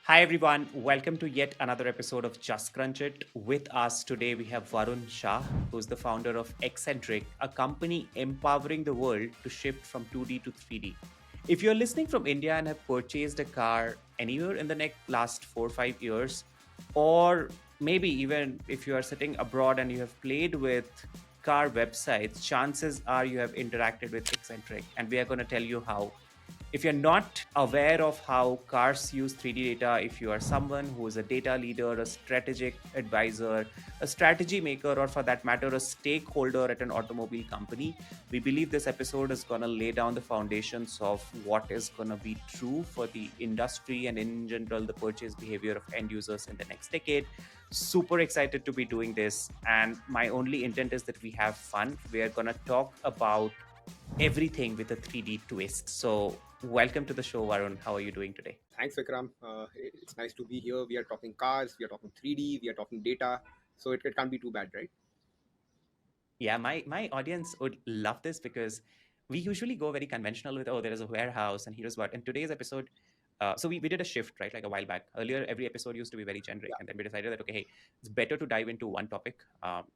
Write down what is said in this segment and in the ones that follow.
Hi everyone, welcome to yet another episode of Just Crunch It. With us today we have Varun Shah, who's the founder of Eccentric, a company empowering the world to shift from 2D to 3D. If you're listening from India and have purchased a car anywhere in the next last 4 or 5 years, or maybe even if you are sitting abroad and you have played with car websites, chances are you have interacted with Eccentric, and we are going to tell you how. If you're not aware of how cars use 3D data, if you are someone who is a data leader, a strategic advisor, a strategy maker, or for that matter, a stakeholder at an automobile company, we believe this episode is going to lay down the foundations of what is going to be true for the industry and, in general, the purchase behavior of end users in the next decade. Super excited to be doing this. And my only intent is that we have fun. We are going to talk about everything with a 3D twist. So, welcome to the show, Varun. How are you doing today? Thanks, Vikram. It's nice to be here. We are talking cars, we are talking 3D, we are talking data. So it can't be too bad, right? Yeah, my audience would love this because we usually go very conventional with, oh, there is a warehouse and here's what. In today's episode, so we did a shift, right? Like a while back. Earlier, every episode used to be very generic. Yeah. And then we decided that, okay, hey, it's better to dive into one topic.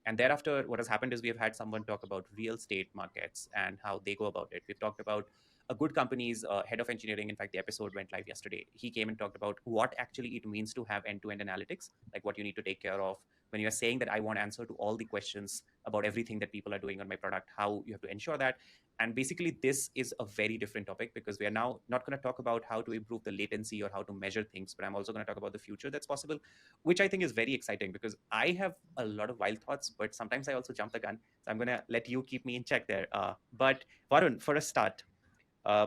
And thereafter, what has happened is we have had someone talk about real estate markets and how they go about it. We've talked about a good company's head of engineering. In fact, the episode went live yesterday. He came and talked about what actually it means to have end to end analytics, like what you need to take care of when you're saying that I want answer to all the questions about everything that people are doing on my product, how you have to ensure that. And basically, this is a very different topic because we are now not going to talk about how to improve the latency or how to measure things, but I'm also going to talk about the future that's possible, which I think is very exciting because I have a lot of wild thoughts, but sometimes I also jump the gun. So I'm going to let you keep me in check there. But Varun, for a start, uh,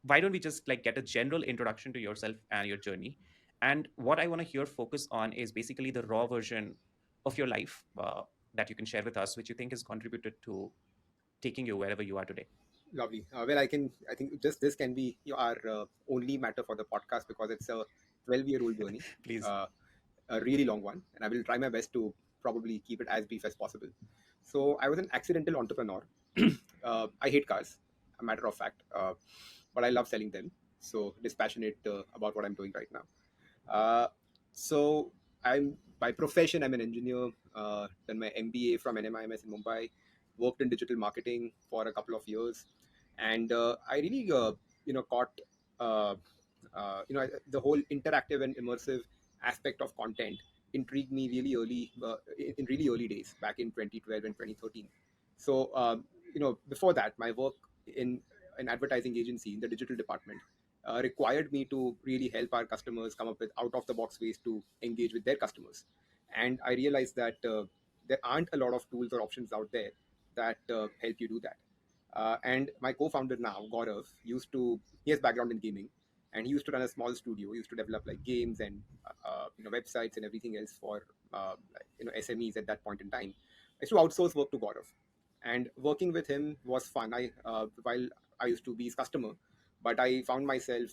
why don't we just like get a general introduction to yourself and your journey? And what I want to hear focus on is basically the raw version of your life that you can share with us, which you think has contributed to taking you wherever you are today. Lovely. I think just this can be our only matter for the podcast because it's a 12-year-old journey, Please. uh, a really long one. And I will try my best to probably keep it as brief as possible. So I was an accidental entrepreneur. I hate cars, a matter of fact, but I love selling them. So dispassionate about what I'm doing right now. Uh, so I'm by profession I'm an engineer. Done my MBA from NMIMS in Mumbai. Worked in digital marketing for a couple of years, and I really caught uh, the whole interactive and immersive aspect of content intrigued me really early in really early days back in 2012 and 2013. So before that, my work in an advertising agency in the digital department required me to really help our customers come up with out of the box ways to engage with their customers. And I realized that there aren't a lot of tools or options out there that help you do that. And my co-founder now, Gaurav, he has background in gaming, and he used to run a small studio. He used to develop like games and websites and everything else for SMEs at that point in time. I used to outsource work to Gaurav, and working with him was fun. While I used to be his customer, but I found myself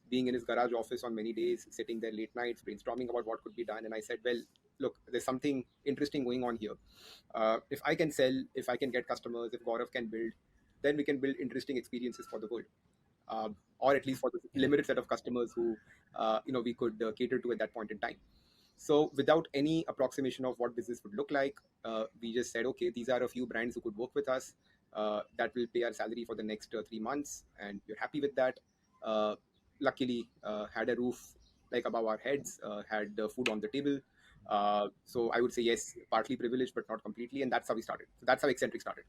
being in his garage office on many days, sitting there late nights, brainstorming about what could be done. And I said, well, look, there's something interesting going on here. If I can sell, if I can get customers, if Gaurav can build, then we can build interesting experiences for the world, or at least for the Yeah. limited set of customers who we could cater to at that point in time. So without any approximation of what business would look like, we just said, okay, these are a few brands who could work with us, that will pay our salary for the next 3 months, and we're happy with that. Uh, Luckily, had a roof like above our heads, had food on the table. So I would say yes, partly privileged, but not completely, and that's how we started. So that's how Eccentric started.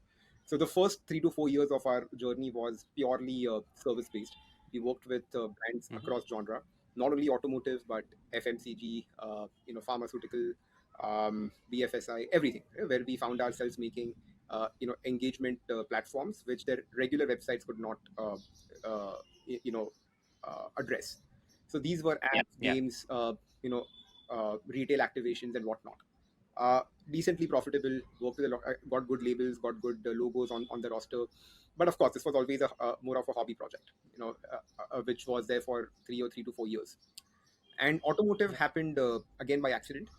So the first 3 to 4 years of our journey was purely service based. We worked with brands Hmm. across genre, not only automotive but FMCG, pharmaceutical, BFSI, everything. Where we found ourselves making engagement platforms which their regular websites could not address. So these were Yeah. apps, Yeah. games, retail activations, and whatnot. Uh, Decently profitable, worked with got good labels, got good logos on the roster. But of course, this was always a more of a hobby project, which was there for 3 to 4 years. And automotive happened again by accident.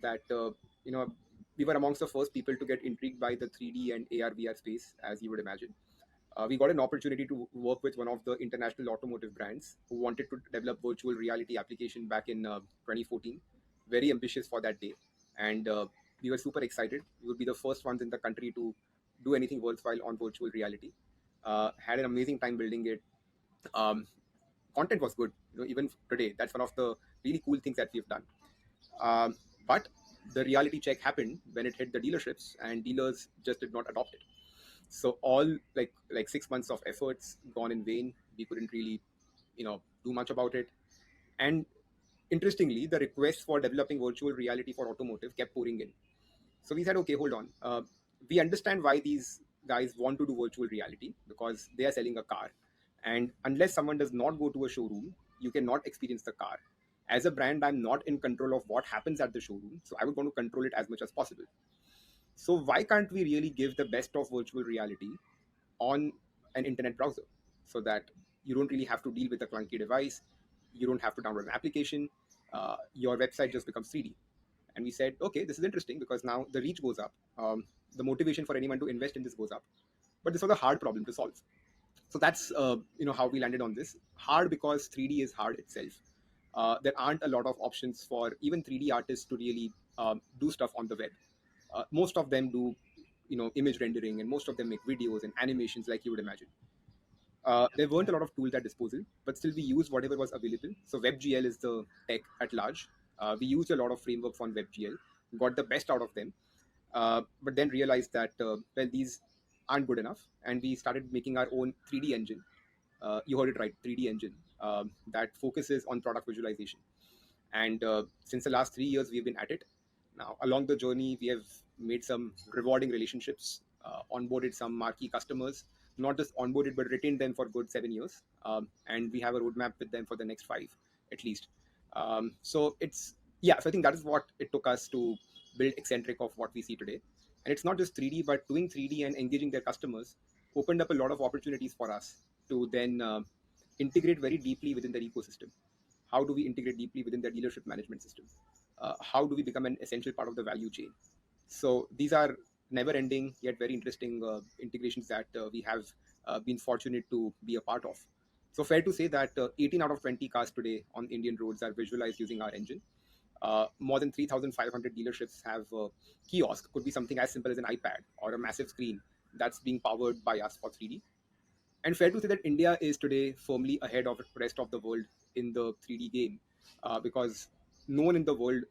That you know we were amongst the first people to get intrigued by the 3D and AR VR space, as you would imagine. We got an opportunity to work with one of the international automotive brands who wanted to develop virtual reality application back in 2014. Very ambitious for that day, and we were super excited. We would be the first ones in the country to do anything worthwhile on virtual reality. Had an amazing time building it. Um, Content was good, even today. That's one of the really cool things that we've done. Um, but the reality check happened when it hit the dealerships, and dealers just did not adopt it. So all like 6 months of efforts gone in vain. We couldn't really do much about it. And interestingly, the requests for developing virtual reality for automotive kept pouring in. So we said, okay, hold on. We understand why these guys want to do virtual reality, because they are selling a car, and unless someone does not go to a showroom, you cannot experience the car. As a brand, I'm not in control of what happens at the showroom, so I would want to control it as much as possible. So why can't we really give the best of virtual reality on an internet browser, so that you don't really have to deal with a clunky device, you don't have to download an application, your website just becomes 3D. And we said, okay, this is interesting, because now the reach goes up, the motivation for anyone to invest in this goes up. But this was a hard problem to solve. So that's how we landed on this. Hard because 3D is hard itself. There aren't a lot of options for even 3D artists to really do stuff on the web. Most of them do image rendering, and most of them make videos and animations like you would imagine. There weren't Yeah. a lot of tools at disposal, but still we used whatever was available. So WebGL is the tech at large. We used a lot of frameworks on WebGL, got the best out of them, but then realized that well, these aren't good enough, and we started making our own 3D engine. You heard it right, 3D engine that focuses on product visualization. And since the last 3 years, we've been at it. Now, along the journey, we have made some rewarding relationships, onboarded some marquee customers, not just onboarded, but retained them for good 7 years. And we have a roadmap with them for the next five, at least. So it's, yeah, so I think that is what it took us to build Eccentric of what we see today. And it's not just 3D, but doing 3D and engaging their customers opened up a lot of opportunities for us to then integrate very deeply within their ecosystem. How do we integrate deeply within their dealership management system? How do we become an essential part of the value chain? So these are never ending yet very interesting integrations that we have been fortunate to be a part of. So fair to say that 18 out of 20 cars today on Indian roads are visualized using our engine. More than 3,500 dealerships have kiosk. Could be something as simple as an iPad or a massive screen that's being powered by us for 3D. And fair to say that India is today firmly ahead of the rest of the world in the 3D game, because no one in the world,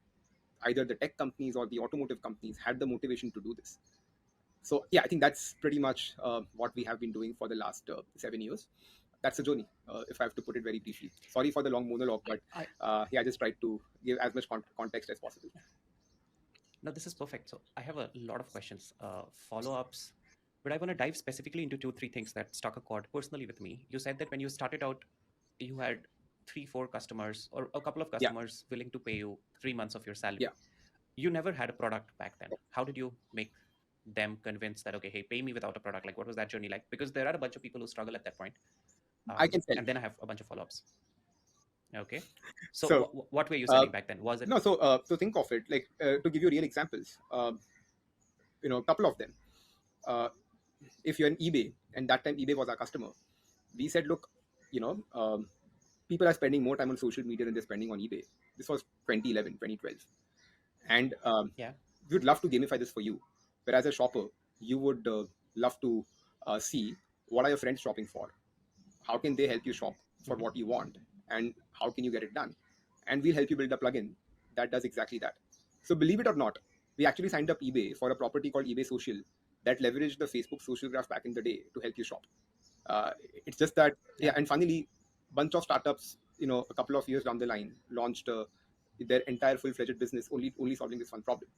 either the tech companies or the automotive companies, had the motivation to do this. So yeah, I think that's pretty much what we have been doing for the last 7 years. That's a journey, if I have to put it very briefly. Sorry for the long monologue, but I yeah, I just tried to give as much context as possible. No, this is perfect. So I have a lot of questions, follow-ups, but I want to dive specifically into two, three things that struck a chord personally with me. You said that when you started out, you had three, four customers or a couple of Yeah, customers willing to pay you 3 months of your yeah. salary. You never had a product back then. How did you make them convinced that, okay, hey, pay me without a product? Like, what was that journey like? Because there are a bunch of people who struggle at that point. I can tell. And then I have a bunch of follow-ups. Okay. So So what were you uh, selling back then? Was it? no, so think of it like, to give you real examples. A couple of them. Uh, if you're an eBay, and that time eBay was our customer, we said, look, you know, people are spending more time on social media than they're spending on eBay. This was 2011, 2012. And Yeah. we would love to gamify this for you. Whereas a shopper, you would love to see what are your friends shopping for? How can they help you shop for Hmm. what you want? And how can you get it done? And we'll help you build a plugin that does exactly that. So believe it or not, we actually signed up eBay for a property called eBay Social that leveraged the Facebook social graph back in the day to help you shop. Uh, it's just that, yeah. Yeah. And funnily, bunch of startups, a couple of years down the line, launched their entire full-fledged business only solving this one problem.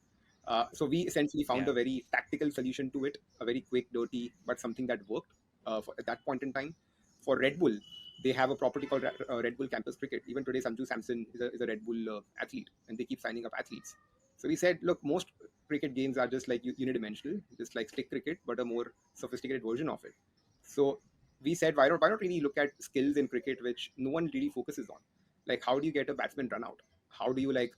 So we essentially found Yeah. a very tactical solution to it, a very quick, dirty, but something that worked at that point in time. For Red Bull, they have a property called Red Bull Campus Cricket. Even today, Sanju Samson is a Red Bull athlete, and they keep signing up athletes. So we said, look, most cricket games are just like unidimensional, just like stick cricket, but a more sophisticated version of it. So we said, why not really look at skills in cricket, which no one really focuses on? Like, how do you get a batsman run out? How do you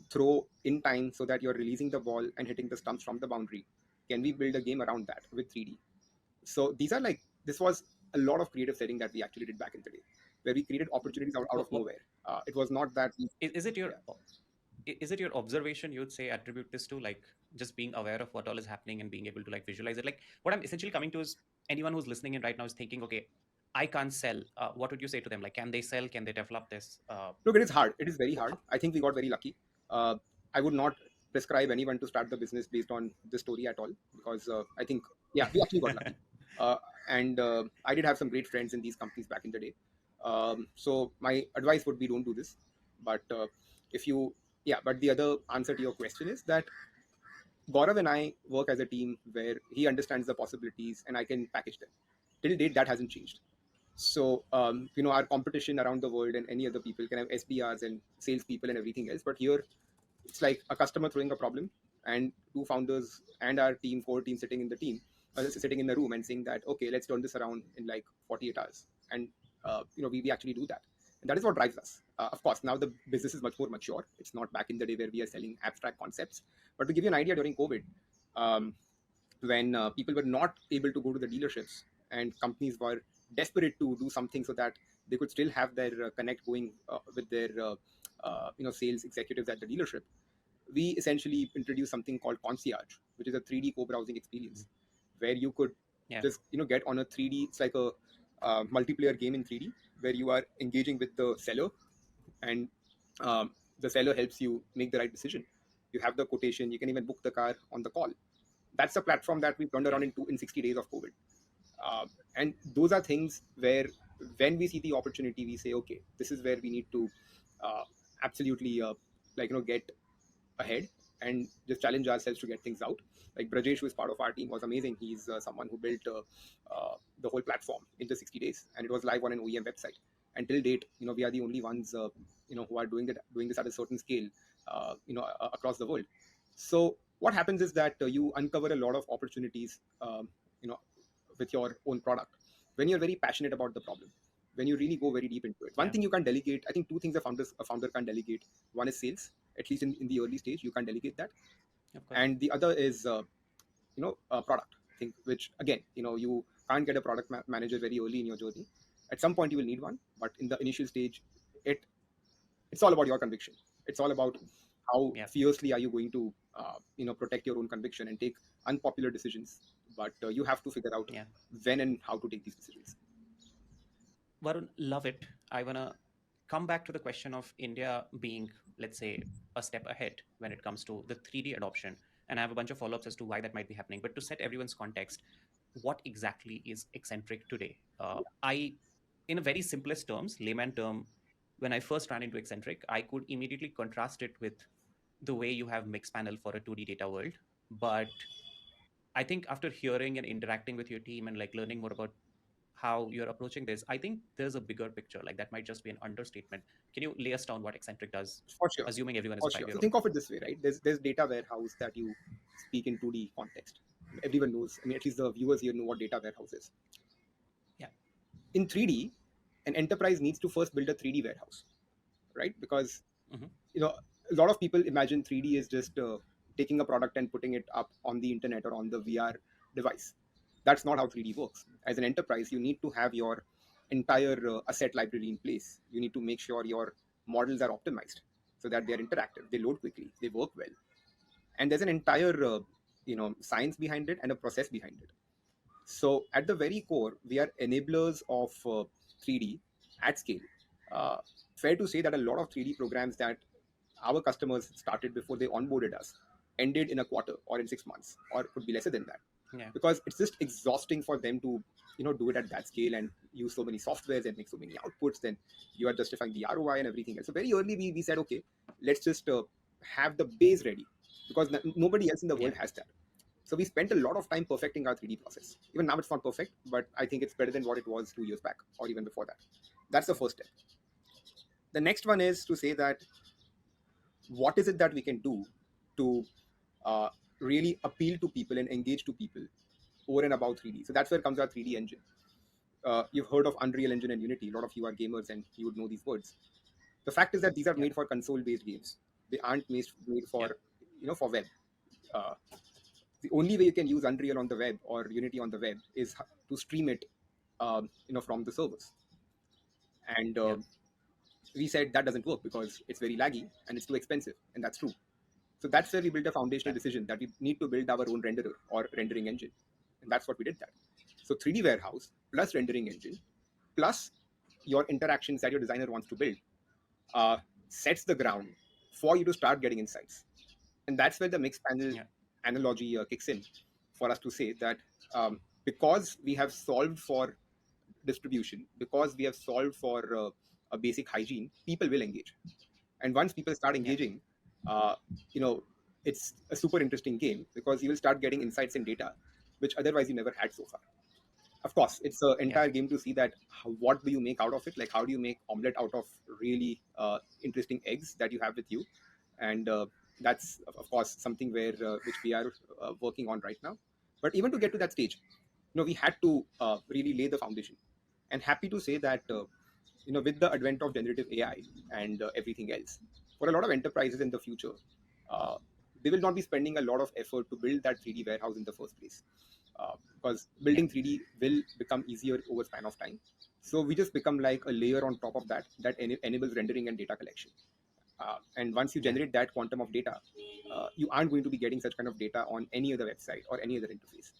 throw in time so that you're releasing the ball and hitting the stumps from the boundary? Can we build a game around that with 3D? So these are like this was a lot of creative setting that we actually did back in the day, where we created opportunities out of What nowhere. It was not that we, is it your yeah. is it your observation you'd say attribute this to, like just being aware of what all is happening and being able to like visualize it? Like what I'm essentially coming to is anyone who's listening in right now is thinking, okay, I can't sell. What would you say to them? Like, can they sell? Can they develop this? Look, it is hard. It is very hard. I think we got very lucky. Uh, I would not prescribe anyone to start the business based on this story at all, because I think, yeah, we actually got lucky. Uh, and I did have some great friends in these companies back in the day. So my advice would be, don't do this. But if you, yeah, but the other answer to your question is that Gaurav and I work as a team where he understands the possibilities and I can package them. Till date, that hasn't changed. So, our competition around the world and any other people can have SDRs and salespeople and everything else. But here, it's like a customer throwing a problem, and two founders and our team, core team, sitting in the room and saying that, okay, let's turn this around in like 48 hours. And, we actually do that. And that is what drives us. Of course, now the business is much more mature. It's not back in the day where we are selling abstract concepts. But to give you an idea, during COVID, um, when people were not able to go to the dealerships and companies were desperate to do something so that they could still have their connect going with their sales executives at the dealership, we essentially introduced something called concierge, which is a 3D co-browsing experience where you could Yeah, just get on a 3D. It's like a multiplayer game in 3D where you are engaging with the seller, and um, the seller helps you make the right decision. You have the quotation, you can even book the car on the call. That's a platform that we turned yeah, around in 60 days of COVID. And those are things where, when we see the opportunity, we say, okay, this is where we need to uh, absolutely get ahead and just challenge ourselves to get things out. Like Brajesh, who is part of our team, was amazing. He's someone who built the whole platform in just 60 days, and it was live on an OEM website. Until date, we are the only ones, who are doing this at a certain scale, across the world. So what happens is that you uncover a lot of opportunities, you know, with your own product when you're very passionate about the problem, when you really go very deep into it. One yeah. thing you can delegate, I think two things a founder can delegate. One is sales, at least in the early stage, you can delegate that. Of course. And the other is product, I think, which again, you can't get a product manager very early in your journey. At some point you will need one, but in the initial stage, it it's all about your conviction. It's all about how Yeah, fiercely are you going to protect your own conviction and take unpopular decisions. But you have to figure out yeah. when and how to take these decisions. Varun, love it. I wanna come back to the question of India being, let's say, a step ahead when it comes to the 3D adoption. And I have a bunch of follow-ups as to why that might be happening. But to set everyone's context, what exactly is Eccentric today? In a very simplest terms, layman term, when I first ran into Eccentric, I could immediately contrast it with the way you have Mixpanel for a 2D data world. But I think after hearing and interacting with your team and like learning more about how you're approaching this, I think there's a bigger picture. Like that might just be an understatement. Can you lay us down what Eccentric does, For sure. assuming everyone is a For sure. 5 year So old? think of it this way, right? There's data warehouse that you speak in 2D context. Everyone knows. I mean, at least the viewers here know what data warehouse is. Yeah. In 3D, an enterprise needs to first build a 3D warehouse, right? Because Hmm. a lot of people imagine 3D is just taking a product and putting it up on the internet or on the VR device. That's not how 3D works. As an enterprise, you need to have your entire asset library in place. You need to make sure your models are optimized so that they are interactive, they load quickly, they work well, and there's an entire science behind it and a process behind it. So at the very core, we are enablers of 3D at scale. Uh, Fair to say that a lot of 3D programs that our customers started before they onboarded us ended in a quarter or in 6 months, or could be lesser than that, Yeah. because it's just exhausting for them to do it at that scale and use so many softwares and make so many outputs. Then you are justifying the ROI and everything else. So very early we said, okay, let's just have the base ready, because nobody else in the Yeah. world has that. So we spent a lot of time perfecting our 3D process. Even now it's not perfect, but I think it's better than what it was 2 years back or even before that. That's the first step. The next one is to say that what is it that we can do to uh, really appeal to people and engage to people over and about 3D. So that's where comes our 3D engine. You've heard of Unreal Engine and Unity. A lot of you are gamers and you would know these words. The fact is that these are Yeah. made for console-based games. They aren't made Yeah. for for web. Uh, the only way you can use Unreal on the web or Unity on the web is to stream it from the servers. And Yeah. we said that doesn't work because it's very laggy and it's too expensive, and that's true. So that's where we built a foundational Right. decision that we need to build our own renderer or rendering engine, and that's what we did. That so 3D warehouse plus rendering engine plus your interactions that your designer wants to build uh, sets the ground for you to start getting insights. And that's where the mixed panel Yeah. analogy kicks in for us to say that because we have solved for distribution, because we have solved for a basic hygiene, people will engage. And once people start Yeah. engaging, uh, you know, it's a super interesting game because you will start getting insights and data which otherwise you never had so far. Of course, it's an Yeah. entire game to see that what do you make out of it, like how do you make omelette out of really interesting eggs that you have with you. And that's of course something where which we are working on right now. But even to get to that stage, we had to really lay the foundation. And happy to say that with the advent of generative AI and everything else, for a lot of enterprises in the future, uh, they will not be spending a lot of effort to build that 3D warehouse in the first place, because Yeah. building 3D will become easier over span of time. So we just become like a layer on top of that that enables rendering and data collection. And once you Yeah. generate that quantum of data, you aren't going to be getting such kind of data on any other website or any other interface.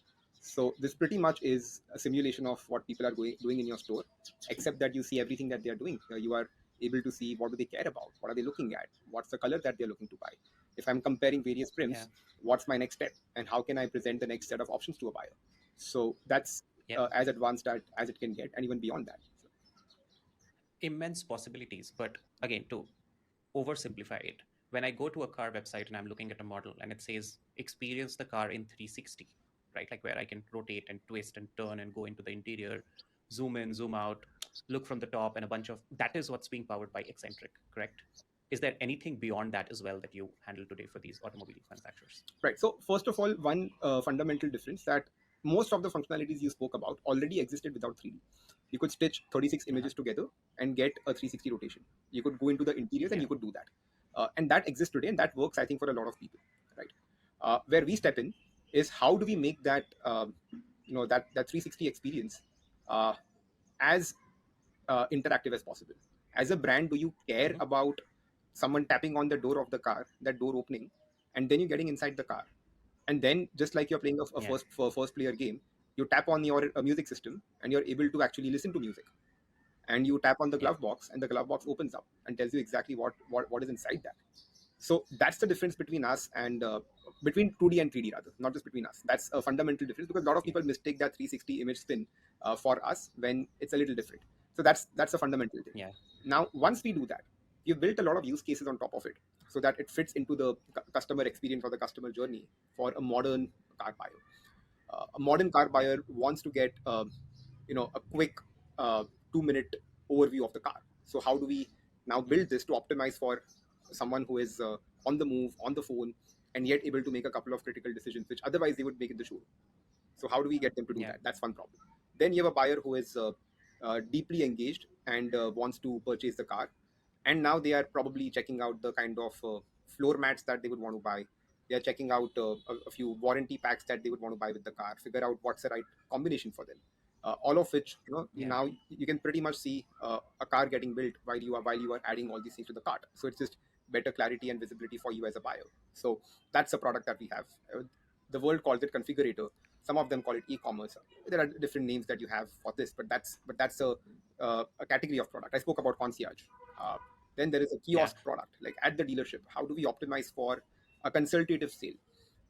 So this pretty much is a simulation of what people are doing in your store, except that you see everything that they are doing. You are able to see what do they care about, what are they looking at, what's the color that they're looking to buy. If I'm comparing various Yeah. prims, what's my next step, and how can I present the next set of options to a buyer? So that's Yeah. as advanced as it can get, and even beyond that. So, Immense possibilities. But again, to oversimplify it, when I go to a car website and I'm looking at a model and it says experience the car in 360, right? Like where I can rotate and twist and turn and go into the interior, zoom in, zoom out, look from the top, and a bunch of that is what's being powered by Eccentric, correct? Is there anything beyond that as well that you handle today for these automobile manufacturers? right. So first of all, one fundamental difference that most of the functionalities you spoke about already existed without 3D. You could stitch 36 Uh-huh. images together and get a 360 rotation. You could go into the interiors and Yeah. you could do that. And that exists today, and that works, I think, for a lot of people, right? Where we step in is how do we make that, that 360 experience uh, as interactive as possible. As a brand, do you care Hmm. about someone tapping on the door of the car, that door opening, and then you're getting inside the car? And then, just like you're playing a Yeah. first player game, you tap on your music system and you're able to actually listen to music. And you tap on the Yeah. glove box, and the glove box opens up and tells you exactly what is inside that. So that's the difference between us and between 2D and 3D, rather, not just between us. That's a fundamental difference because a lot of Yeah. people mistake that 360 image spin for us when it's a little different. So that's a fundamental thing. Yeah. Now, once we do that, we've built a lot of use cases on top of it so that it fits into the customer experience or the customer journey for a modern car buyer. A modern car Yeah. buyer wants to get a quick 2 minute overview of the car. So how do we now Hmm. build this to optimize for someone who is on the move, on the phone, and yet able to make a couple of critical decisions which otherwise they would make in the showroom? So how do we get them to do Yeah. that? That's one problem. Then you have a buyer who is deeply engaged and wants to purchase the car, and now they are probably checking out the kind of floor mats that they would want to buy. They are checking out a few warranty packs that they would want to buy with the car. Figure out what's the right combination for them. All of which, Yeah. now you can pretty much see a car getting built while you are adding all these things to the cart. So it's just better clarity and visibility for you as a buyer. So that's a product that we have. The world calls it configurator. Some of them call it e-commerce. There are different names that you have for this, but that's a category of product. I spoke about concierge. Uh, then there is a Yeah. kiosk product, like at the dealership. How do we optimize for a consultative sale?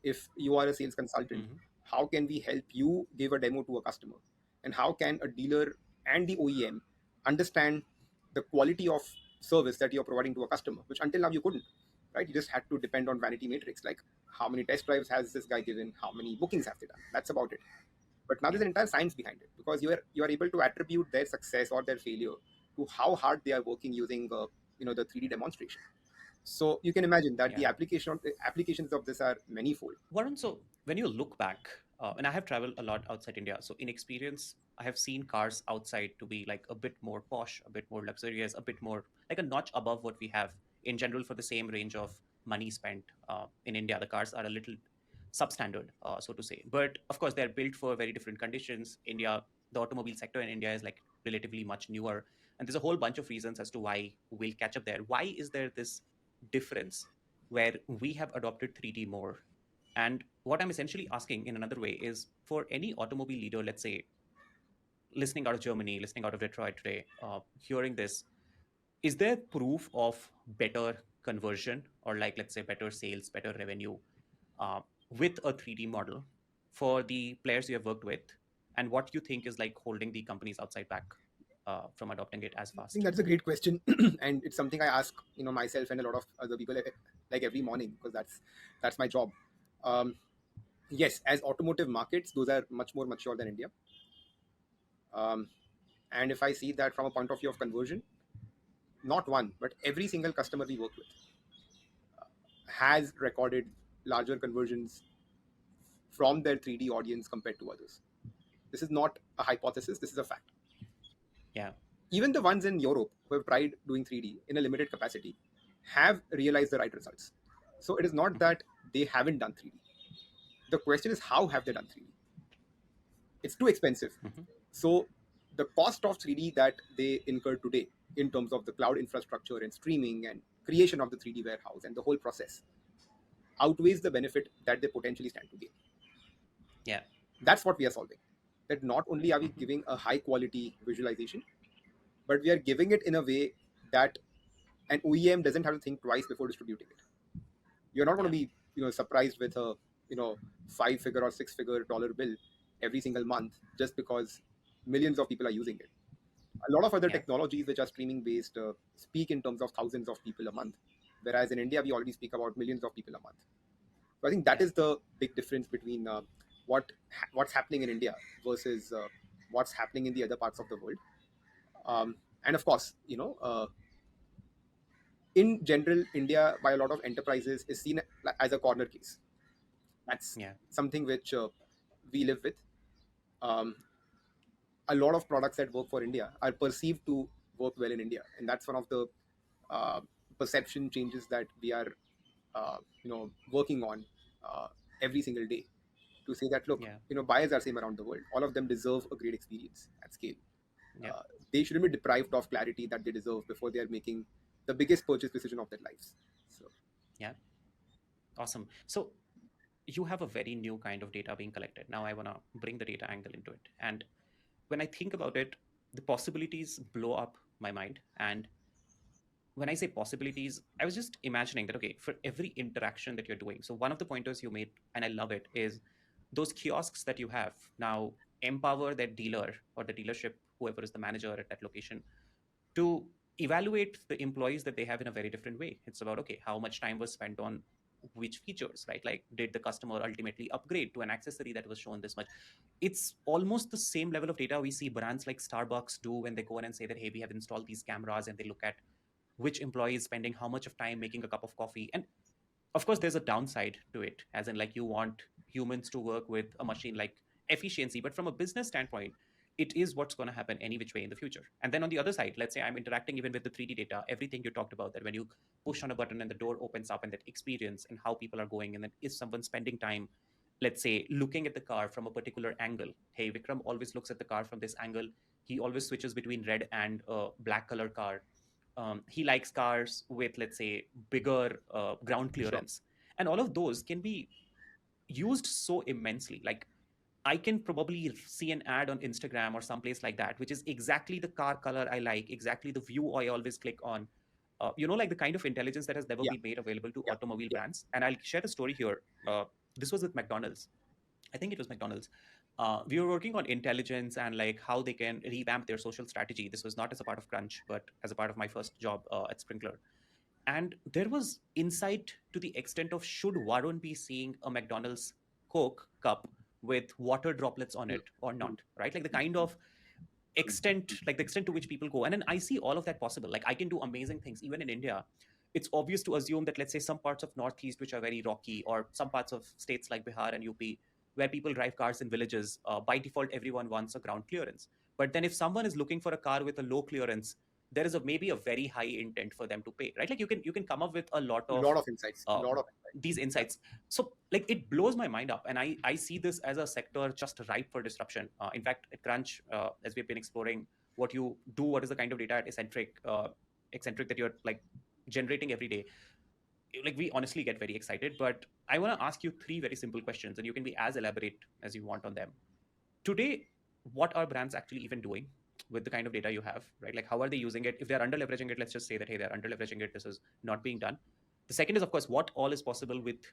If you are a sales consultant, Hmm. how can we help you give a demo to a customer? And how can a dealer and the OEM understand the quality of service that you're providing to a customer, which until now you couldn't, right? You just had to depend on vanity metrics, like how many test drives has this guy given, how many bookings have they done. That's about it. But now Yeah. there's an entire science behind it because you are able to attribute their success or their failure to how hard they are working using the 3D demonstration. So you can imagine that the Yeah. applications of this are manifold. Varun, so when you look back, and I have traveled a lot outside India, so in experience, I have seen cars outside to be like a bit more posh, a bit more luxurious, a bit more like a notch above what we have in general for the same range of money spent. In India, the cars are a little substandard, so to say. But of course, they're built for very different conditions. India the automobile sector in India is like relatively much newer, and there's a whole bunch of reasons as to why we'll catch up there. Why is there this difference where we have adopted 3D more? And what I'm essentially asking in another way is, for any automobile leader, let's say listening out of Germany, listening out of Detroit today, hearing this, is there proof of better conversion, or like, let's say, better sales, better revenue, uh, with a 3D model for the players you have worked with? And what you think is like holding the companies outside back from adopting it as I think fast? that's a great question, and it's something I ask, myself and a lot of other people, like every morning, because that's my job. Um, yes, as automotive markets, those are much more mature than India. Um, and if I see that from a point of view of conversion, not one, but every single customer we work with has recorded larger conversions from their 3D audience compared to others. This is not a hypothesis, this is a fact. Yeah. Even the ones in Europe who have tried doing 3D in a limited capacity have realized the right results. So it is not Hmm. that they haven't done 3D. The question is, how have they done 3D? It's too expensive. Hmm. So the cost of 3D that they incur today in terms of the cloud infrastructure and streaming and creation of the 3D warehouse and the whole process outweighs the benefit that they potentially stand to gain. Yeah. That's what we are solving. That not only are we Hmm. giving a high quality visualization, but we are giving it in a way that an OEM doesn't have to think twice before distributing it. You're not going to Yeah. be, surprised with a, 5 figure or 6 figure dollar bill every single month just because millions of people are using it. A lot of other Yeah. technologies which are streaming based speak in terms of thousands of people a month, whereas in India we already speak about millions of people a month. So I think that Yeah. is the big difference between what's happening in India versus what's happening in the other parts of the world. And of course, in general, India by a lot of enterprises is seen as a corner case. That's Yeah. something which we live with. Um, a lot of products that work for India are perceived to work well in India, and that's one of the uh, perception changes that we are, working on uh, every single day to say that, look, Yeah. buyers are same around the world. All of them deserve a great experience at scale. Yeah. Uh, they shouldn't be deprived of clarity that they deserve before they are making the biggest purchase decision of their lives. So Yeah. Awesome. So you have a very new kind of data being collected. Now I want to bring the data angle into it. And when I think about it, the possibilities blow up my mind. And when I say possibilities, I was just imagining that, okay, for every interaction that you're doing. So one of the pointers you made, and I love it, is those kiosks that you have now empower that dealer or the dealership, whoever is the manager at that location, to evaluate the employees that they have in a very different way. It's about, okay, how much time was spent on which features, right? Like, did the customer ultimately upgrade to an accessory that was shown this much? It's almost the same level of data we see brands like Starbucks do when they go in and say that, hey, we have installed these cameras, and they look at which employee is spending how much of time making a cup of coffee. And of course there's a downside to it, as in like you want humans to work with a machine like efficiency, but from a business standpoint, it is what's going to happen any which way in the future. And then on the other side, let's say I'm interacting even with the 3D data, everything you talked about, that when you push on a button and the door opens up, and that experience and how people are going, and then is someone spending time, let's say, looking at the car from a particular angle. Hey, Vikram always looks at the car from this angle. He always switches between red and black color car. He likes cars with, let's say, bigger ground sure. clearance. And all of those can be used so immensely. Like, I can probably see an ad on Instagram or someplace like that, which is exactly the car color I like, exactly the view I always click on. Like the kind of intelligence that has never Yeah, been made available to yeah, automobile yeah, brands. And I'll share a story here. This was with McDonald's. I think it was McDonald's. We were working on intelligence and like how they can revamp their social strategy. This was not as a part of Crunch, but as a part of my first job at Sprinkler. And there was insight to the extent of, should Varun be seeing a McDonald's Coke cup with water droplets on mm, it or mm, not? Right? Like the kind mm, of extent, like the extent to which people go. And then I see all of that possible. Like I can do amazing things even in India. It's obvious to assume that, let's say, some parts of Northeast which are very rocky, or some parts of states like Bihar and UP where people drive cars in villages, by default everyone wants a ground clearance. But then if someone is looking for a car with a low clearance, there is a maybe a very high intent for them to pay, right? Like you can come up with a lot A of lot of insights. uh, Lot of insights. these Yeah. insights. So like it blows my mind up, and I see this as a sector just ripe for disruption. In fact, at Crunch, as we've been exploring what you do, what is the kind of data at Eccentric that you're like generating every day, like we honestly get very excited. But I want to ask you three very simple questions, and you can be as elaborate as you want on them. Today, what are brands actually even doing with the kind of data you have, right? Like how are they using it? If they're under leveraging it, let's just say that, hey, they're under leveraging it, this is not being done. The second is, of course, what all is possible with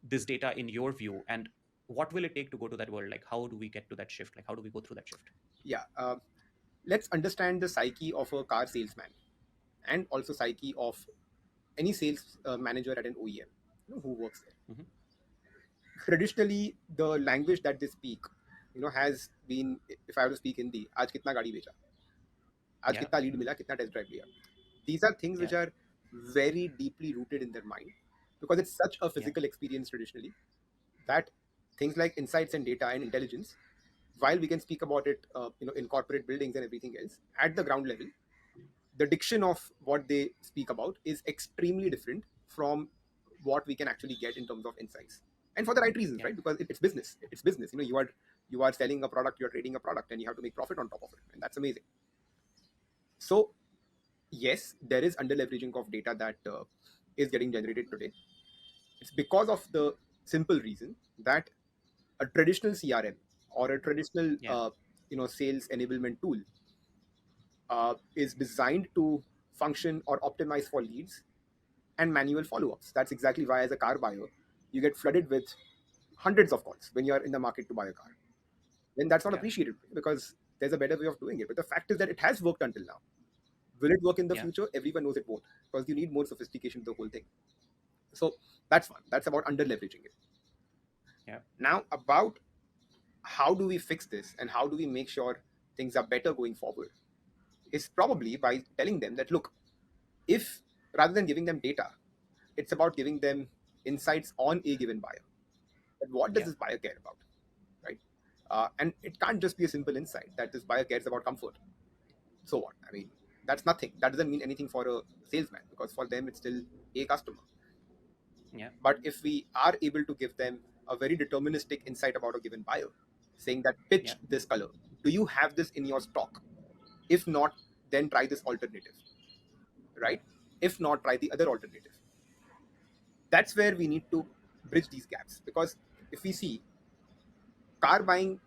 this data in your view, and what will it take to go to that world? Like how do we get to that shift? Like how do we go through that shift? Yeah. Let's understand the psyche of a car salesman, and also psyche of any sales manager at an OEM, who works there. Hmm. Traditionally, the language that they speak, has been, if I have to speak Hindi, आज कितना गाड़ी बेचा, आज Yeah. कितना lead मिला, कितना test drive लिया. These are things Yeah. which are very deeply rooted in their mind, because it's such a Yeah. physical experience traditionally, that things like insights and data and intelligence, while we can speak about it, in corporate buildings and everything else, at the ground level, the diction of what they speak about is extremely different from what we can actually get in terms of insights, and for the right reasons, Yeah. right? Because it's business. It's business. You are selling a product, you're trading a product, and you have to make profit on top of it, and that's amazing. So yes, there is under leveraging of data that is getting generated today. It's because of the simple reason that a traditional CRM or a traditional Yeah. sales enablement tool is designed to function or optimize for leads and manual follow-ups. That's exactly why, as a car buyer, you get flooded with hundreds of calls when you are in the market to buy a car. Then that's not Yeah. appreciated, because there's a better way of doing it. But the fact is that it has worked until now. Will it work in the Yeah. future? Everyone knows it won't, because you need more sophistication to the whole thing. So that's one. That's about under leveraging it. Yeah. Now, about how do we fix this and how do we make sure things are better going forward, is probably by telling them that, look, if rather than giving them data, it's about giving them insights on a given buyer. But what does Yeah. this buyer care about, right? And it can't just be a simple insight that this buyer cares about comfort. So what? I mean, that's nothing. That doesn't mean anything for a salesman, because for them it's still a customer. Yeah. But if we are able to give them a very deterministic insight about a given buyer, saying that, Yeah. pitch this color, do you have this in your stock? If not, then try this alternative, Yeah. right? If not, try the other alternative. That's where we need to bridge these gaps, because if we see car buying,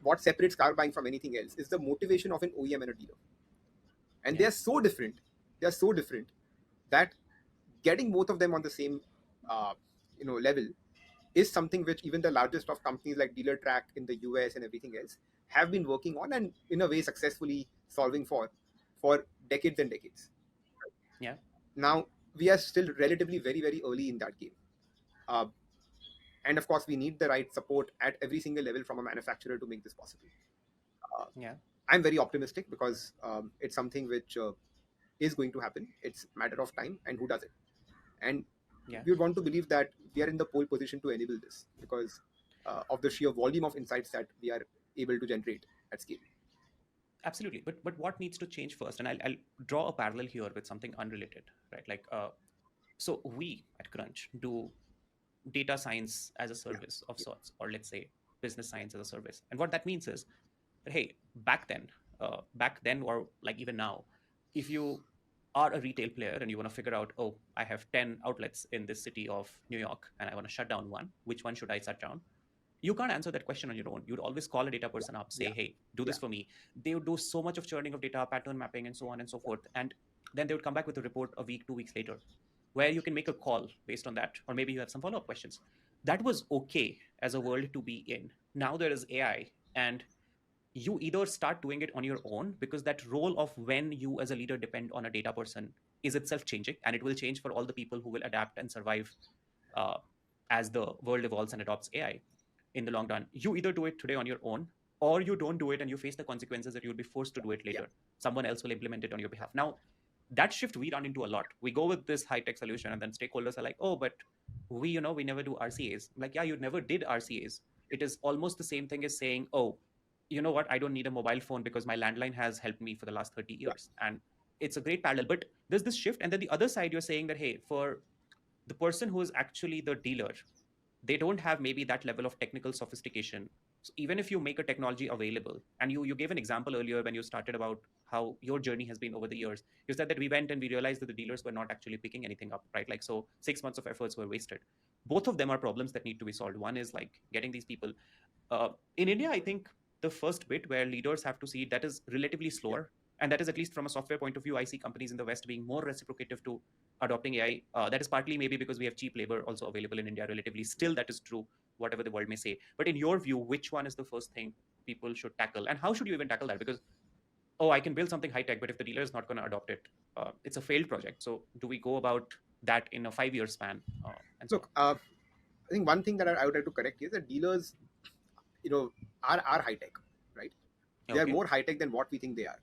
what separates car buying from anything else is the motivation of an OEM and a dealer, and they Yeah. are so different. They are so different that getting both of them on the same uh, level is something which even the largest of companies like Dealer Track in the US and everything else have been working on, and in a way successfully solving for decades and decades. Yeah. Now we are still relatively very very early in that game, uh, and of course we need the right support at every single level from a manufacturer to make this possible. uh, Yeah. I'm very optimistic, because it's something which is going to happen. It's a matter of time, and who does it. And Yeah. we would want to believe that we are in the pole position to enable this, because of the sheer volume of insights that we are able to generate at scale. Absolutely. But what needs to change first? And I'll draw a parallel here with something unrelated, right? Like so we at Crunch do data science as a Yeah, service of yeah, sorts, or let's say business science as a service. And what that means is that, hey, back then, or like even now, if you are a retail player and you want to figure out, oh, I have 10 outlets in this city of New York and I want to shut down one, which one should I shut down? You can't answer that question on your own. You'd always call a data yeah, person up, say, yeah, hey, do yeah, this for me. They would do so much of churning of data, pattern mapping, and so on and so forth. And then they would come back with a report a week, 2 weeks later, where you can make a call based on that, or maybe you have some follow up questions. That was okay as a world to be in. Now there is AI, and you either start doing it on your own, because that role of when you as a leader depend on a data person is itself changing, and it will change for all the people who will adapt and survive uh, as the world evolves and adopts AI in the long run. You either do it today on your own, or you don't do it and you face the consequences that you'll be forced to do it yeah, later. Someone else will implement it on your behalf. Now, that shift we run into a lot. We go with this high tech solution, and then stakeholders are like, oh, but we never do RCAs. I'm like, yeah, you never did RCAs. It is almost the same thing as saying, oh, you know what? I don't need a mobile phone because my landline has helped me for the last 30 yeah, years. And it's a great parallel. But there's this shift, and then the other side, you're saying that hey, for the person who is actually the dealer, they don't have maybe that level of technical sophistication. So even if you make a technology available, and you gave an example earlier when you started about how your journey has been over the years, you said that we went and we realized that the dealers were not actually picking anything up, right? Like, so 6 months of efforts were wasted. Both of them are problems that need to be solved. One is like getting these people in India, I think the first bit where leaders have to see that is relatively Yeah. slower. And that is, at least from a software point of view, I see companies in the West being more reciprocative to adopting AI. That is partly maybe because we have cheap labor also available in India relatively. Still, that is true, whatever the world may say. But in your view, which one is the first thing people should tackle? And how should you even tackle that? Because, oh, I can build something high tech, but if the dealer is not going to adopt it, it's a failed project. So, do we go about that in a 5 year span and so Look, I think one thing that I would like to correct is that dealers, you know, are high tech, right? on? They are Okay. more high tech than what we think they are.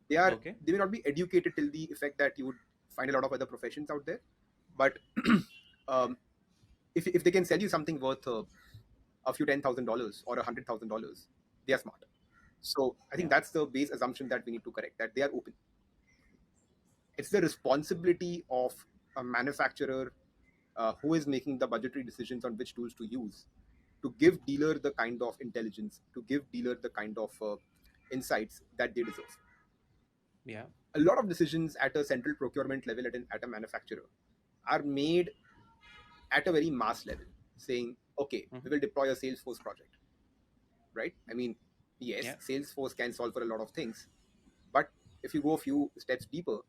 They are. Okay. They may not be educated till the effect that you would find a lot of other professions out there, but um, if they can sell you something worth a few $10,000 or $100,000, they are smart. So I think Yeah. that's the base assumption that we need to correct, that they are open. It's the responsibility of a manufacturer who is making the budgetary decisions on which tools to use to give dealer the kind of intelligence, to give dealer the kind of insights that they deserve. Yeah. A lot of decisions at a central procurement level at a manufacturer are made at a very mass level, saying, okay, we Hmm. will deploy a Salesforce project, right? I mean, yes, Yeah. Salesforce can solve for a lot of things, but if you go a few steps deeper,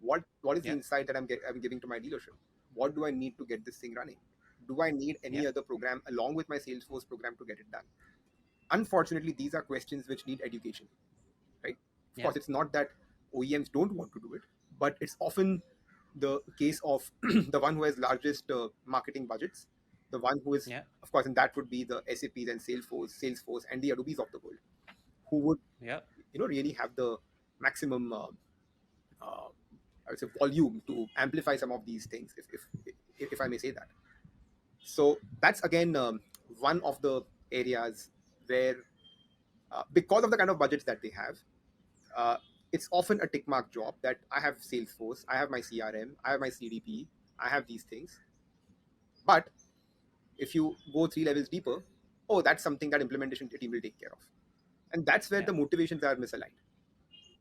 what is the Yeah. insight that I'm giving to my dealership? What do I need to get this thing running? Do I need Yeah. any other program along with my Salesforce program to get it done? Unfortunately, these are questions which need education, right? Of Yeah. course, it's not that OEMs don't want to do it, but it's often the case of the one who has largest marketing budgets, the one who is, Yeah. of course, and that would be the SAPs and Salesforce, and the Adobes of the world, who would Yeah. really have the maximum, uh, I would say, volume to amplify some of these things, if I may say that. So that's again one of the areas where, because of the kind of budgets that they have, uh, it's often a tick mark job that I have Salesforce, I have my CRM, I have my CDP, I have these things. But if you go three levels deeper, oh, that's something that implementation team will take care of. And that's where Yeah. the motivations are misaligned.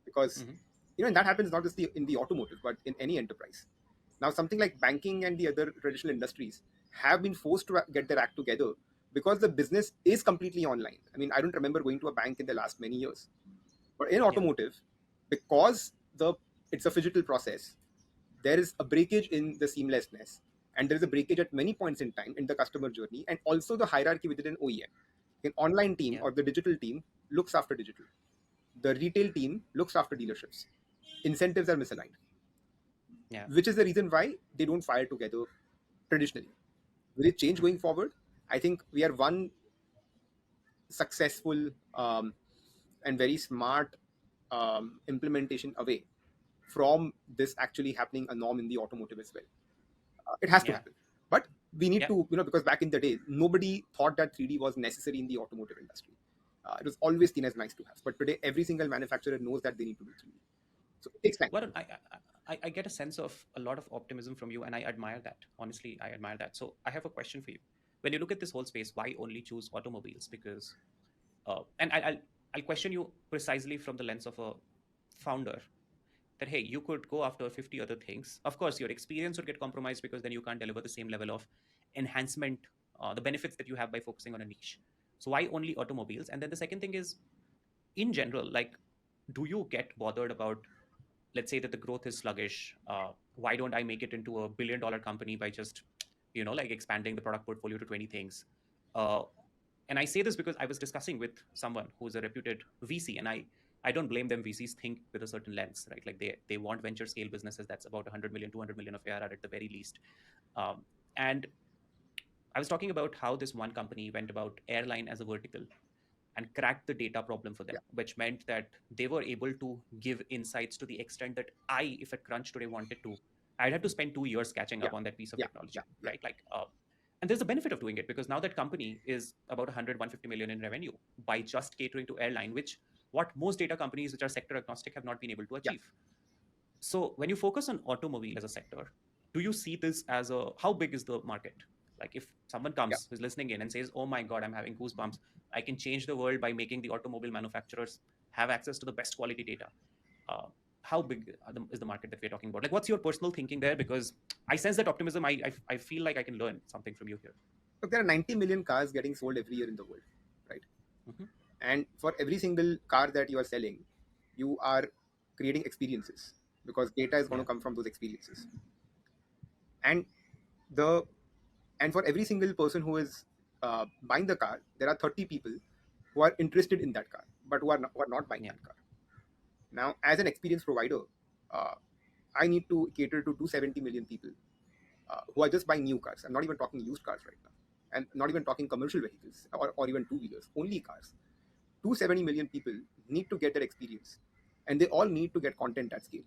Because, Hmm. and that happens not just in the automotive, but in any enterprise. Now, something like banking and the other traditional industries have been forced to get their act together because the business is completely online. I mean, I don't remember going to a bank in the last many years. But in Yeah. automotive, because the it's a phygital process, there is a breakage in the seamlessness, and there is a breakage at many points in time in the customer journey, and also the hierarchy within an OEM. An online team Yeah. or the digital team looks after digital. The retail team looks after dealerships. Incentives are misaligned, Yeah. which is the reason why they don't fire together traditionally. Will it change Hmm. going forward? I think we are one successful and very smart implementation away from this actually happening a norm in the automotive as well. It has to Yeah. happen. But we need Yeah. to, because back in the day, nobody thought that 3D was necessary in the automotive industry. It was always seen as nice to have. But today, every single manufacturer knows that they need to do 3D. So it takes time. Varun, I get a sense of a lot of optimism from you, and I admire that. Honestly, I admire that. So I have a question for you. When you look at this whole space, why only choose automobiles? Because, and I'll question you precisely from the lens of a founder. That hey, you could go after 50 other things. Of course, your experience would get compromised because then you can't deliver the same level of enhancement, the benefits that you have by focusing on a niche. So why only automobiles? And then the second thing is, in general, like, do you get bothered about, let's say that the growth is sluggish, why don't I make it into a $1 billion company by just like expanding the product portfolio to 20 things? uh, and I say this because I was discussing with someone who's a reputed VC, and I don't blame them. VCs think with a certain lens, right? Like they want venture scale businesses that's about 100 million, 200 million of ARR at the very least. And I was talking about how this one company went about airline as a vertical and cracked the data problem for them, Yeah, which meant that they were able to give insights to the extent that I, if at Crunch today wanted to, I'd have to spend 2 years catching yeah, up on that piece of yeah, yeah, technology, yeah, right? Like, and there's a benefit of doing it because now that company is about 100, 150 million in revenue by just catering to airline, which what most data companies which are sector agnostic have not been able to yeah. achieve. So when you focus on automobile as a sector, do you see this as a how big is the market? Like if someone Yeah. comes who's listening in and says, "Oh my God, I'm having goosebumps. I can change the world by making the automobile manufacturers have access to the best quality data." Uh, how big is the market that we're talking about? Like, what's your personal thinking there? Because I sense that optimism. I feel like I can learn something from you here. Look, there are 90 million cars getting sold every year in the world, right? Hmm. And for every single car that you are selling, you are creating experiences, because data is going Yeah, to come from those experiences. And the and for every single person who is buying the car, there are 30 people who are interested in that car, but who are not buying yeah, that car. Now, as an experience provider, uh, I need to cater to 270 million people who are just buying new cars. I'm not even talking used cars right now, and not even talking commercial vehicles, or even two-wheelers, only cars. 270 million people need to get that experience, and they all need to get content at scale,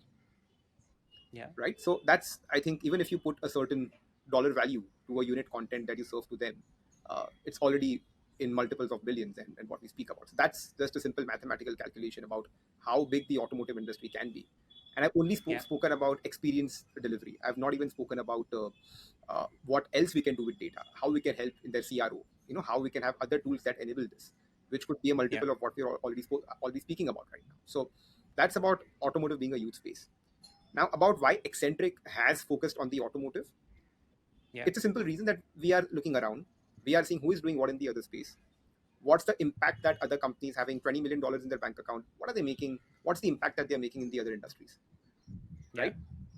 yeah, right? So that's, I think, even if you put a certain dollar value to a unit content that you serve to them, it's already in multiples of billions, and what we speak about. So that's just a simple mathematical calculation about how big the automotive industry can be. And I've only yeah, spoken about experience delivery. I've not even spoken about what else we can do with data, how we can help in their CRO, how we can have other tools that enable this, which could be a yeah, multiple of what we're already speaking about right now. So that's about automotive being a huge space. Now, about why Eccentric has focused on the automotive, yeah, it's a simple reason that we are looking around, we are seeing who is doing what in the other space, what's the impact that other companies having $20 million in their bank account, what are they making, what's the impact that they're making in the other industries, yeah, right?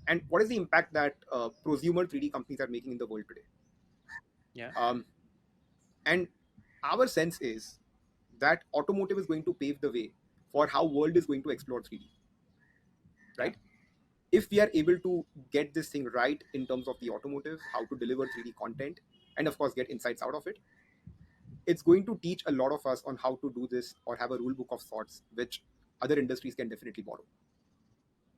And what is the impact that prosumer 3D companies are making in the world today? yeah, Um, and our sense is that automotive is going to pave the way for how world is going to explore 3D, yeah, right? If we are able to get this thing right in terms of the automotive, how to deliver 3D content, and of course get insights out of it, it's going to teach a lot of us on how to do this, or have a rule book of sorts, which other industries can definitely borrow.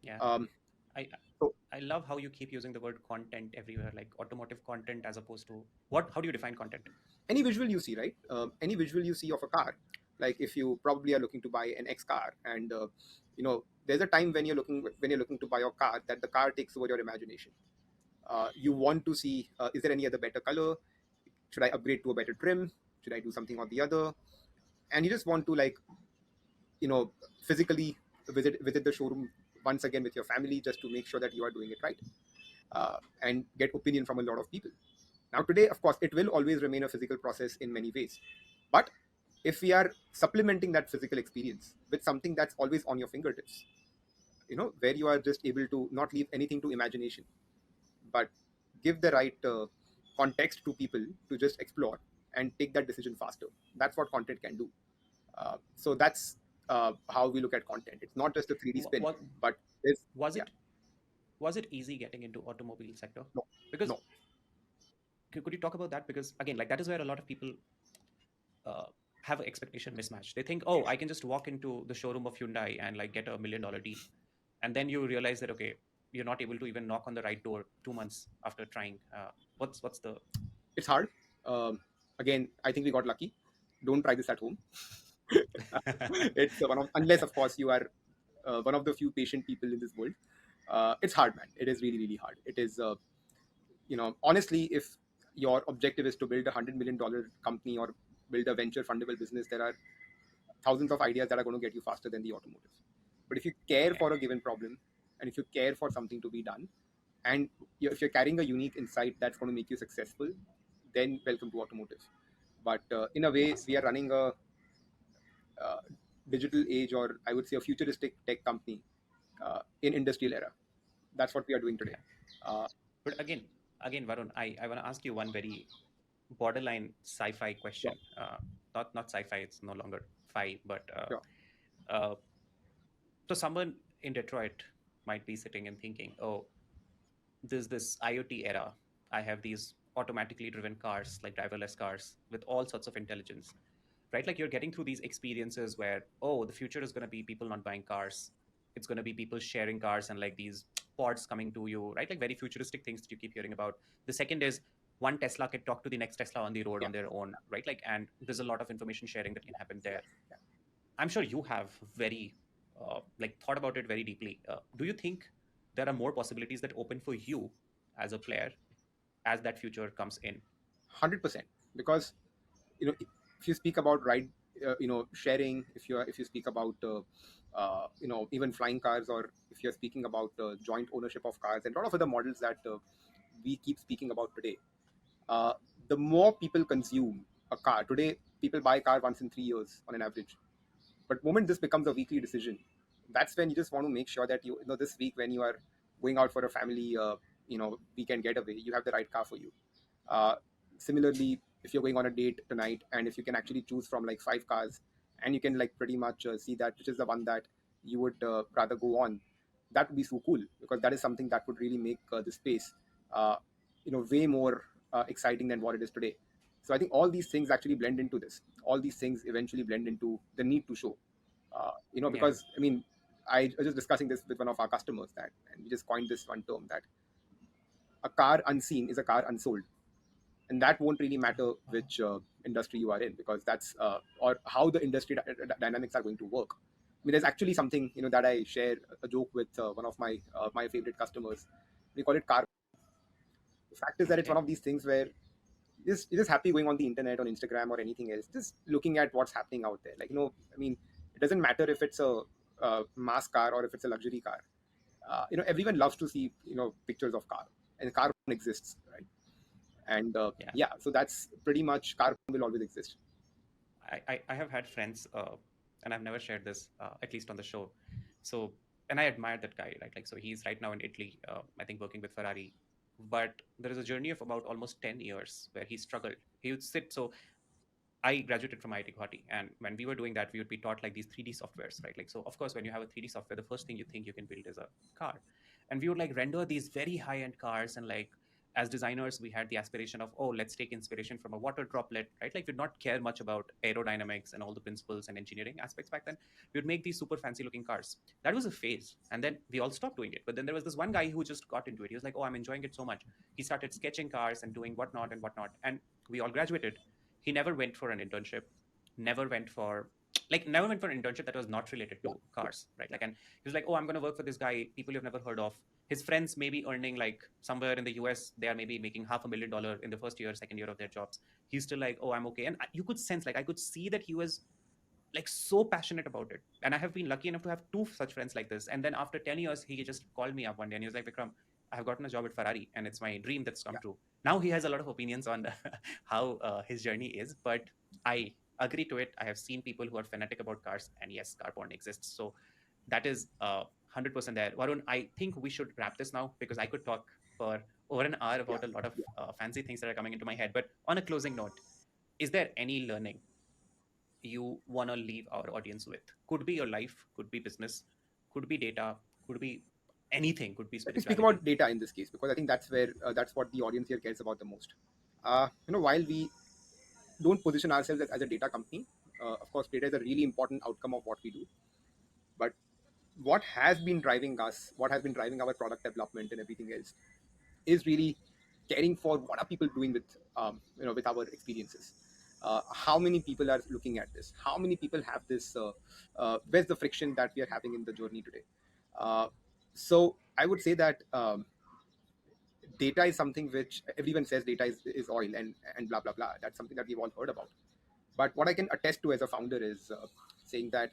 yeah. Um, I so I love how you keep using the word content everywhere, like automotive content as opposed to what? How do you define content? any visual you see, right? Any visual you see of a car, like if you probably are looking to buy an X car, and there's a time when you're looking to buy a car, that the car takes over your imagination. You want to see, is there any other better color? Should I upgrade to a better trim? Should I do something or the other? And you just want to, like, you know physically visit the showroom once again with your family, just to make sure that you are doing it right, and get opinion from a lot of people. Now, today, of course, it will always remain a physical process in many ways, but if we are supplementing that physical experience with something that's always on your fingertips, where you are just able to not leave anything to imagination, but give the right context to people to just explore and take that decision faster. That's what content can do. So that's how we look at content. It's not just a 3D spin, What but it's, was yeah, it? Was it easy getting into automobile sector? no, Because no, could you talk about that? Because again, like that is where a lot of people uh, have an expectation mismatch. They think, oh, I can just walk into the showroom of Hyundai and like get $1 million deal, and then you realize that okay, you're not able to even knock on the right door 2 months after trying. What's the it's hard. Again, I think we got lucky. Don't try this at home. It's unless, of course, you are one of the few patient people in this world. It's hard, man. It is really, really hard. It is, honestly, if your objective is to build $100 million company, or build a venture fundable business, there are thousands of ideas that are going to get you faster than the automotive. But if you care yeah, for a given problem, and if you care for something to be done, and if you're carrying a unique insight that's going to make you successful, then welcome to automotive. But in a way, we awesome, are running a uh, digital age, or I would say a futuristic tech company in industrial era. That's what we are doing today. yeah. Uh, But again, Varun, I want to ask you one very borderline sci-fi sure, question. Not sci-fi; it's no longer fi, but sure. uh, so someone in Detroit might be sitting and thinking, oh, this IoT era. I have these automatically driven cars, like driverless cars, with all sorts of intelligence, right? Like you're getting through these experiences where, oh, the future is going to be people not buying cars. It's going to be people sharing cars and like these pods coming to you, right? Like very futuristic things that you keep hearing about. The second is one Tesla can talk to the next Tesla on the road Yeah, on their own, right? Like, and there's a lot of information sharing that can happen yes, there. yeah. I'm sure you have very like thought about it very deeply. Do you think there are more possibilities that open for you as a player as that future comes in. 100%. Because if you speak about ride, sharing, if you speak about even flying cars, or if you're speaking about joint ownership of cars and a lot of other models that we keep speaking about today, uh, the more people consume a car today, people buy a car once in 3 years on an average. But moment this becomes a weekly decision, that's when you just want to make sure that this week when you are going out for a family weekend getaway, you have the right car for you. uh, Similarly, if you're going on a date tonight, and if you can actually choose from like 5 cars, and you can like pretty much see that which is the one that you would rather go on, that would be so cool, because that is something that would really make the space uh, way more exciting than what it is today. So I think all these things actually blend into this. All these things eventually blend into the need to show. Yeah, Because I mean, I was just discussing this with one of our customers, that, and we just coined this one term, that a car unseen is a car unsold. And that won't really matter which industry you are in, because that's or how the industry dynamics are going to work. I mean, there's actually something that I share a joke with one of my favorite customers. We call it car. The fact is that it's one okay, of these things where you're just happy going on the internet, on Instagram or anything else, just looking at what's happening out there. Like, I mean, it doesn't matter if it's a mass car or if it's a luxury car. Everyone loves to see pictures of car, and car exists, right? And yeah. yeah, so that's pretty much, car will always exist. I have had friends, and I've never shared this, at least on the show. So, and I admire that guy, right? Like, so he's right now in Italy, I think working with Ferrari. But there is a journey of about almost 10 years where he struggled. He would sit, so I graduated from IIT Guwahati, and when we were doing that, we would be taught like these 3D softwares, right? Like, so of course, when you have a 3D software, the first thing you think you can build is a car, and we would like render these very high-end cars, and like as designers, we had the aspiration of, oh, let's take inspiration from a water droplet, right? Like, we did not care much about aerodynamics and all the principles and engineering aspects back then. We would make these super fancy-looking cars. That was a phase, and then we all stopped doing it. But then there was this one guy who just got into it. He was like, oh, I'm enjoying it so much. He started sketching cars and doing whatnot and whatnot, and we all graduated. He never went for an internship, never went for never went for an internship that was not related Yeah, to cars, right? Like, and he was like, oh, I'm going to work for this guy, people you've never heard of. His friends may be earning like somewhere in the US, they are maybe making $500,000 in the first year, second year of their jobs. He's still like, oh, I'm okay. And you could sense, like, I could see that he was like so passionate about it. And I have been lucky enough to have two such friends like this. And then after 10 years, he just called me up one day and he was like, Vikram, I have gotten a job at Ferrari and it's my dream that's come yeah. true. Now he has a lot of opinions on how his journey is, but I agree to it. I have seen people who are fanatic about cars, and yes, car porn exists. So that is 100% there. Varun, I think we should wrap this now because I could talk for over an hour Yeah, about a lot of fancy things that are coming into my head. But on a closing note, is there any learning you want to leave our audience with? Could be your life, could be business, could be data, could be anything, could be Let me speak spirituality. about data in this case, because I think that's what the audience here cares about the most. While we don't position ourselves as a data company, of course, data is a really important outcome of what we do. But what has been driving us, what has been driving our product development and everything else, is really caring for what are people doing with our experiences. How many people are looking at this? How many people have this? Where's the friction that we are having in the journey today? Uh, so I would say that data is something which everyone says data is oil, and blah blah blah. That's something that we've all heard about. But what I can attest to as a founder is saying that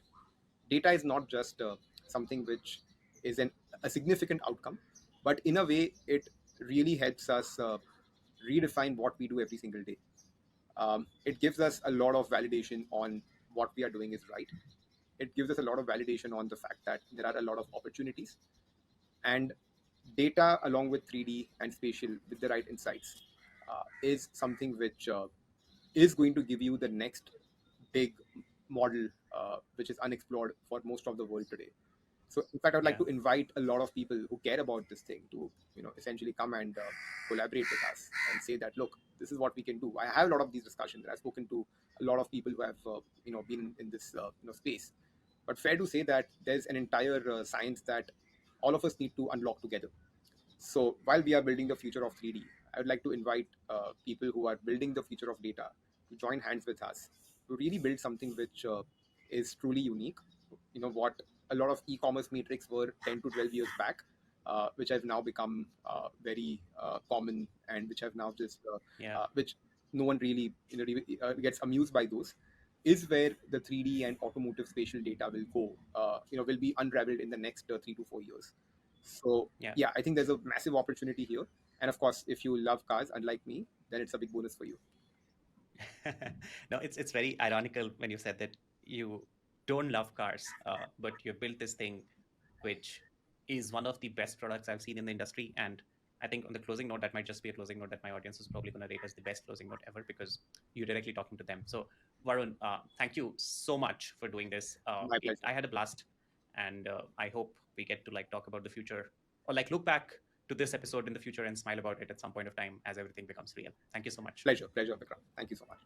data is not just something which is a significant outcome, but in a way it really helps us redefine what we do every single day. It gives us a lot of validation on what we are doing is right. It gives us a lot of validation on the fact that there are a lot of opportunities, and data along with 3D and spatial with the right insights is something which is going to give you the next big model which is unexplored for most of the world today. So in fact, I would like Yeah, to invite a lot of people who care about this thing to essentially come and collaborate with us and say that, look, this is what we can do. I have a lot of these discussions. I've spoken to a lot of people who have been in this space. But fair to say that there's an entire science that all of us need to unlock together. So while we are building the future of 3D, I would like to invite people who are building the future of data to join hands with us to really build something which is truly unique. What a lot of e-commerce metrics were 10 to 12 years back. which have now become very common, and which have now just Yeah. which no one really gets amused by those, is where the 3D and automotive spatial data will go. Will be unraveled in the next 3 to 4 years. So Yeah. yeah, I think there's a massive opportunity here, and of course, if you love cars, unlike me, then it's a big bonus for you. No, it's very ironical when you said that you don't love cars, but you built this thing, which is one of the best products I've seen in the industry. And I think on the closing note, that might just be a closing note that my audience is probably going to rate as the best closing note ever because you're directly talking to them. So, Varun, thank you so much for doing this. My pleasure. I had a blast, and I hope we get to like talk about the future or like look back to this episode in the future and smile about it at some point of time as everything becomes real. Thank you so much. Pleasure, Vikram. Thank you so much.